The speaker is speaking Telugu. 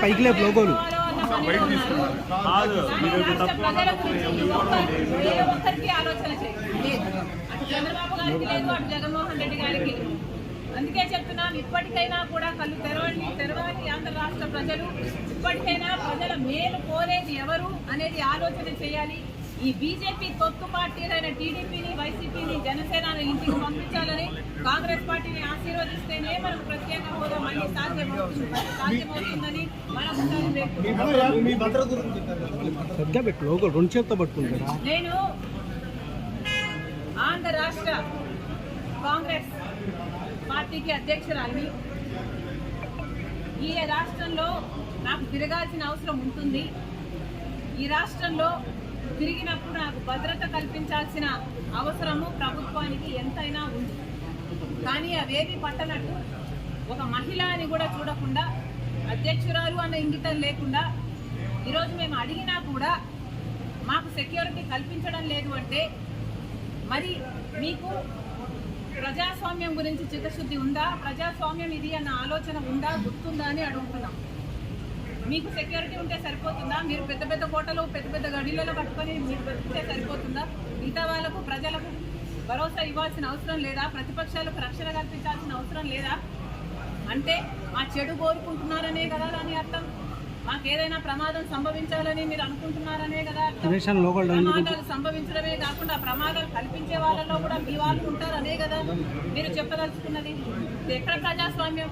పైకి లేపు లోగోలు చంద్రబాబు గారికి లేదు, అటు జగన్మోహన్ రెడ్డి గారికి. అందుకే చెప్తున్నాను, ఇప్పటికైనా కూడా కళ్ళు తెరవాలి ఆంధ్ర రాష్ట్ర ప్రజలు. ఇప్పటికైనా ప్రజల మేలు కోరేది ఎవరు అనేది ఆలోచన చేయాలి. ఈ బీజేపీ తొత్తు పార్టీలైన టీడీపీని, వైసీపీని, జనసేనని ఇంటికి పంపించాలని, కాంగ్రెస్ పార్టీని ఆశీర్వదిస్తేనే మనకు ప్రత్యేక హోదా మళ్ళీ సాధ్యమవుతుందని మనం నేను ఆంధ్ర రాష్ట్ర కాంగ్రెస్ పార్టీకి అధ్యక్షురాలిని. ఈ రాష్ట్రంలో నాకు తిరగాల్సిన అవసరం ఉంటుంది. ఈ రాష్ట్రంలో తిరిగినప్పుడు నాకు భద్రత కల్పించాల్సిన అవసరము ప్రభుత్వానికి ఎంతైనా ఉంది. కానీ అవేవి పట్టనట్టు ఒక మహిళ అని కూడా చూడకుండా, అధ్యక్షురాలు అన్న ఇంగితం లేకుండా ఈరోజు మేము అడిగినా కూడా మాకు సెక్యూరిటీ కల్పించడం లేదు అంటే మరి మీకు ప్రజాస్వామ్యం గురించి చిత్తశుద్ధి ఉందా? ప్రజాస్వామ్యం ఇది అన్న ఆలోచన ఉందా, గుర్తుందా అని అడుగుతున్నాం. మీకు సెక్యూరిటీ ఉంటే సరిపోతుందా? మీరు పెద్ద పెద్ద కోటలు, పెద్ద పెద్ద గడిలలో కట్టుకొని మీరు బతికితే సరిపోతుందా? మిగతా వాళ్ళకు, ప్రజలకు భరోసా ఇవ్వాల్సిన అవసరం లేదా? ప్రతిపక్షాలకు రక్షణ కల్పించాల్సిన అవసరం లేదా? అంటే మా చెడు కోరుకుంటున్నారనే కదా దాని అర్థం. మాకేదైనా ప్రమాదం సంభవించాలని మీరు అనుకుంటున్నారనే కదా అర్థం. ప్రమాదాలు సంభవించడమే కాకుండా ప్రమాదాలు కల్పించే వాళ్ళలో కూడా మీ వాళ్ళు ఉంటారనే కదా మీరు చెప్పదలుచుకున్నది. ఎక్కడ ప్రజాస్వామ్యం?